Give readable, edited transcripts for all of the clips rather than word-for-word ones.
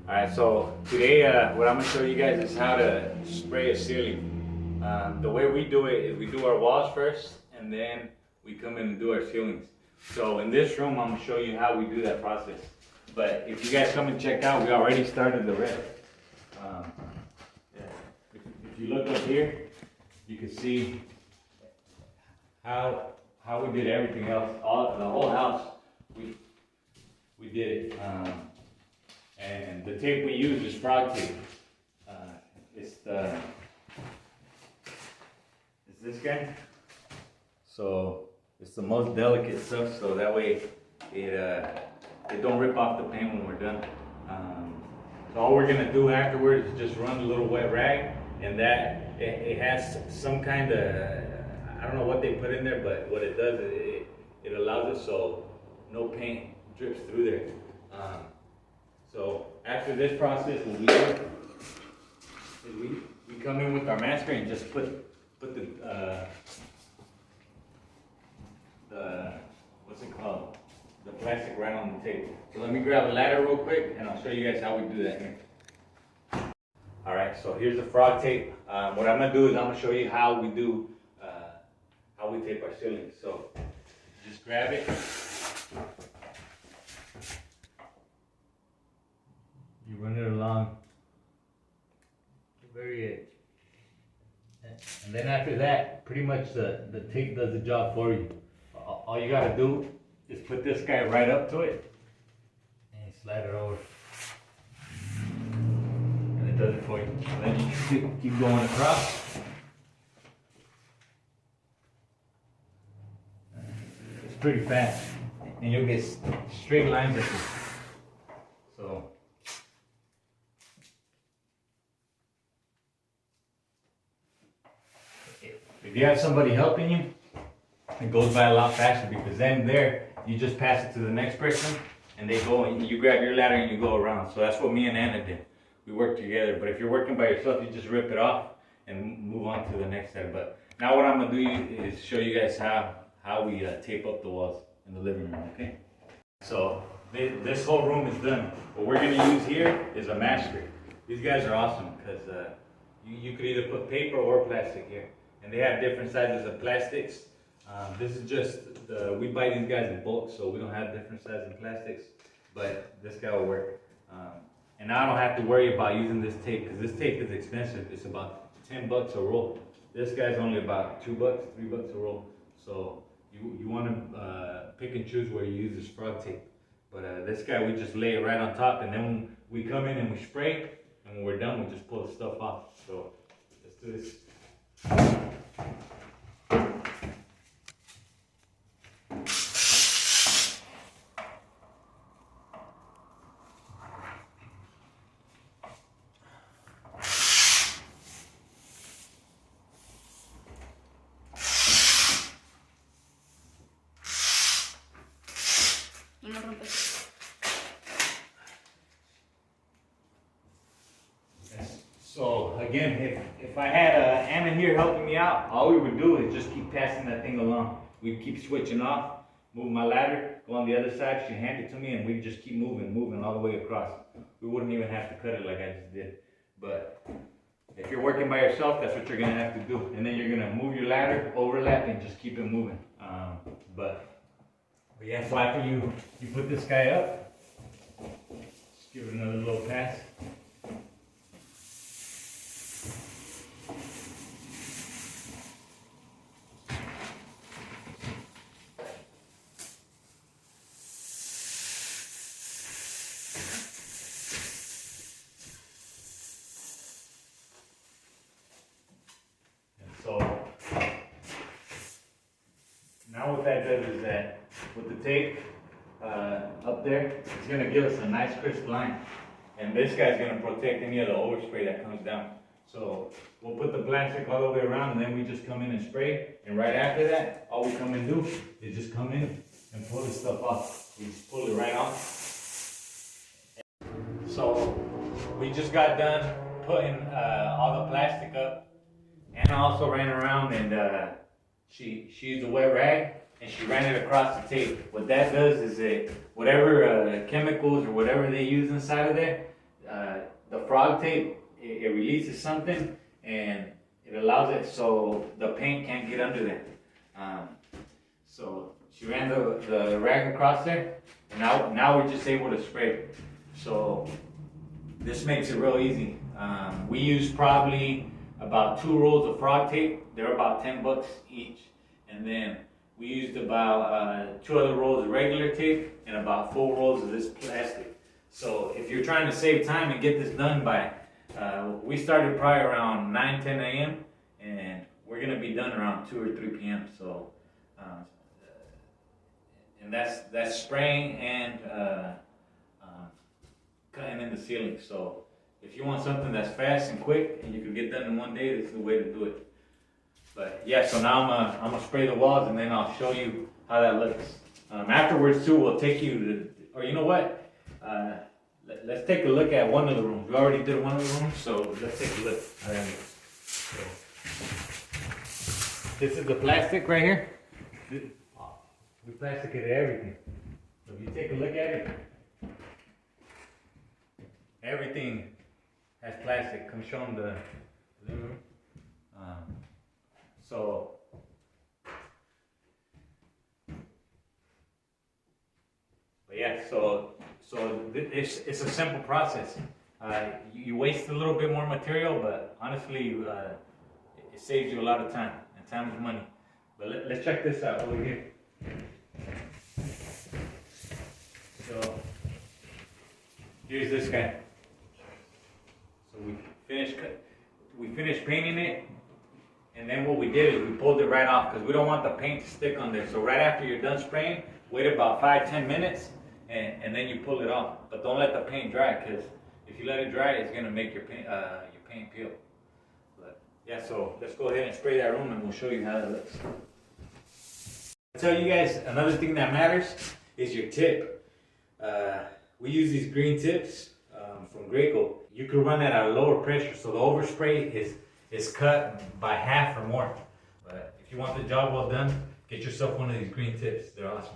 Alright, so today what I'm going to show you guys is how to spray a ceiling. The way we do it is we do our walls first and then we come in and do our ceilings. So in this room I'm going to show you how we do that process. But if you guys come and check out, we already started the rest. If you look up here, you can see how we did everything else. The whole house, we did it. And the tape we use is frog tape. It's this guy. So it's the most delicate stuff, so that way it don't rip off the paint when we're done. So all we're gonna do afterwards is just run a little wet rag, and that it has some kind of, I don't know what they put in there, but what it does is it allows it so no paint drips through there. So after this process, what we do is we come in with our masker and just put the what's it called? The plastic right on the tape. So let me grab a ladder real quick and I'll show you guys how we do that here. Alright, so here's the frog tape. What I'm gonna do is I'm gonna show you how we do how we tape our ceilings. So just grab it. You run it along the very edge. And then after that, pretty much the tape does the job for you. All you gotta do is put this guy right up to it and slide it over. And it does it for you. And then you keep going across. It's pretty fast. And you'll get straight lines at this. So if you have somebody helping you, it goes by a lot faster, because then there, you just pass it to the next person and they go and you grab your ladder and you go around. So that's what me and Anna did. We worked together. But if you're working by yourself, you just rip it off and move on to the next set. But now what I'm going to do is show you guys how we tape up the walls in the living room, okay? So this whole room is done. What we're going to use here is a masker. These guys are awesome because you could either put paper or plastic here. And they have different sizes of plastics. This is just, we buy these guys in bulk, so we don't have different sizes of plastics, but this guy will work. And now I don't have to worry about using this tape, because this tape is expensive. It's about 10 bucks a roll. This guy's only about 2 bucks, 3 bucks a roll. So you want to pick and choose where you use this frog tape. But this guy, we just lay it right on top, and then we come in and we spray, and when we're done, we just pull the stuff off. So let's do this. So again, if I had Anna here helping me out, all we would do is just keep passing that thing along. We'd keep switching off, move my ladder, go on the other side, she'd hand it to me, and we'd just keep moving all the way across. We wouldn't even have to cut it like I just did. But if you're working by yourself, that's what you're gonna have to do. And then you're gonna move your ladder, overlap, and just keep it moving. But yeah, so after you put this guy up, just give it another little pass. So now what that does is that with the tape up there, it's going to give us a nice crisp line. And this guy's going to protect any of the overspray that comes down. So we'll put the plastic all the way around, and then we just come in and spray. And right after that, all we come and do is just come in and pull this stuff off. We just pull it right off. So we just got done putting all the plastic up. Anna also ran around and she used a wet rag and she ran it across the tape. What that does is that whatever chemicals or whatever they use inside of there, the frog tape, it releases something and it allows it so the paint can't get under there. So she ran the rag across there, and now we're just able to spray. So this makes it real easy. We use probably about 2 rolls of frog tape. They're about $10 each. And then we used about 2 other rolls of regular tape and about 4 rolls of this plastic. So if you're trying to save time and get this done by, we started probably around 9, 10 a.m. and we're gonna be done around 2 or 3 p.m. So, and that's spraying and cutting in the ceiling. So if you want something that's fast and quick and you can get done in one day, this is the way to do it. But yeah, so now I'm gonna spray the walls and then I'll show you how that looks. Afterwards too, we'll take you to, or you know what? Let's take a look at one of the rooms. We already did one of the rooms, so let's take a look. So, this is the plastic right here. We plasticated everything. So if you take a look at it, everything has plastic. Come show them the living room. So but yeah, so it's a simple process. You waste a little bit more material, but honestly, it saves you a lot of time, and time is money. But let's check this out over here. So here's this guy. So we finished painting it, and then what we did is we pulled it right off because we don't want the paint to stick on there. So right after you're done spraying, wait about 5-10 minutes, and then you pull it off. But don't let the paint dry, because if you let it dry, it's gonna make your paint peel. But yeah, so let's go ahead and spray that room, and we'll show you how it looks. I'll tell you guys another thing that matters is your tip. We use these green tips from Graco. You can run that at a lower pressure, so the overspray is cut by half or more. But if you want the job well done, get yourself one of these green tips. They're awesome.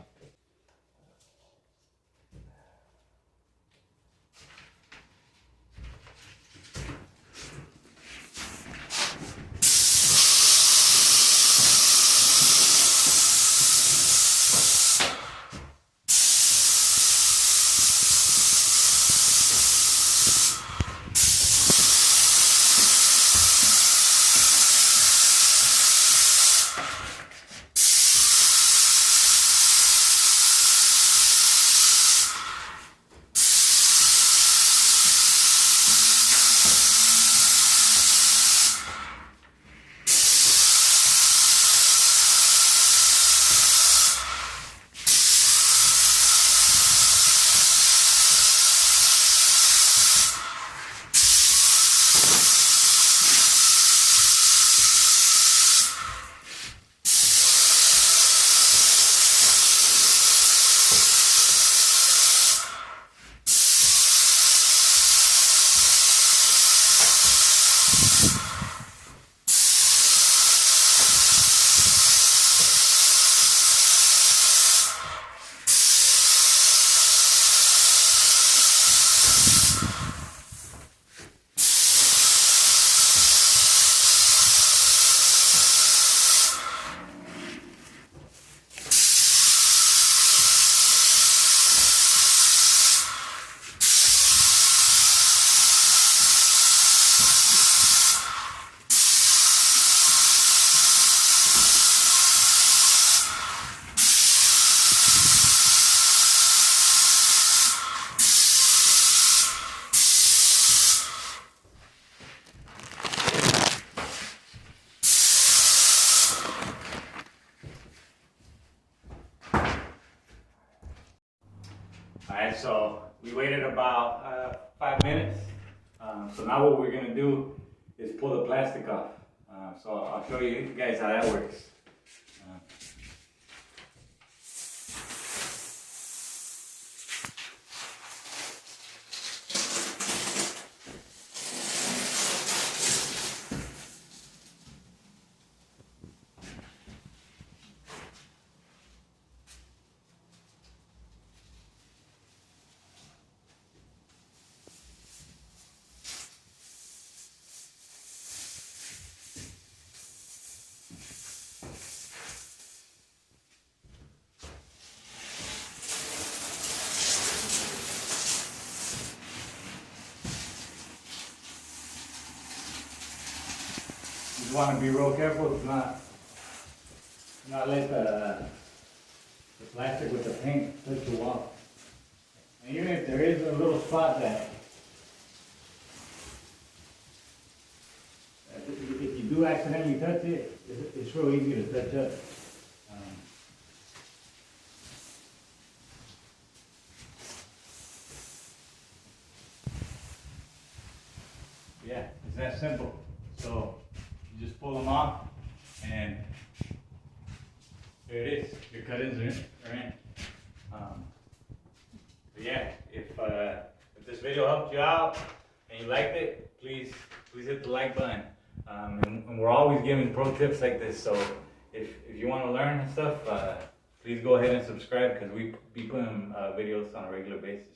Alright, so we waited about 5 minutes. So now what we're going to do is pull the plastic off. So I'll show you guys how that works. You want to be real careful to not let the plastic with the paint touch the wall. And even if there is a little spot that if you do accidentally touch it, it's real easy to touch up. Yeah, it's that simple. So you just pull them off, and there it is. Your cut-ins are in. But yeah, if this video helped you out and you liked it, please hit the like button. And we're always giving pro tips like this. So if you want to learn and stuff, please go ahead and subscribe, because we be putting videos on a regular basis.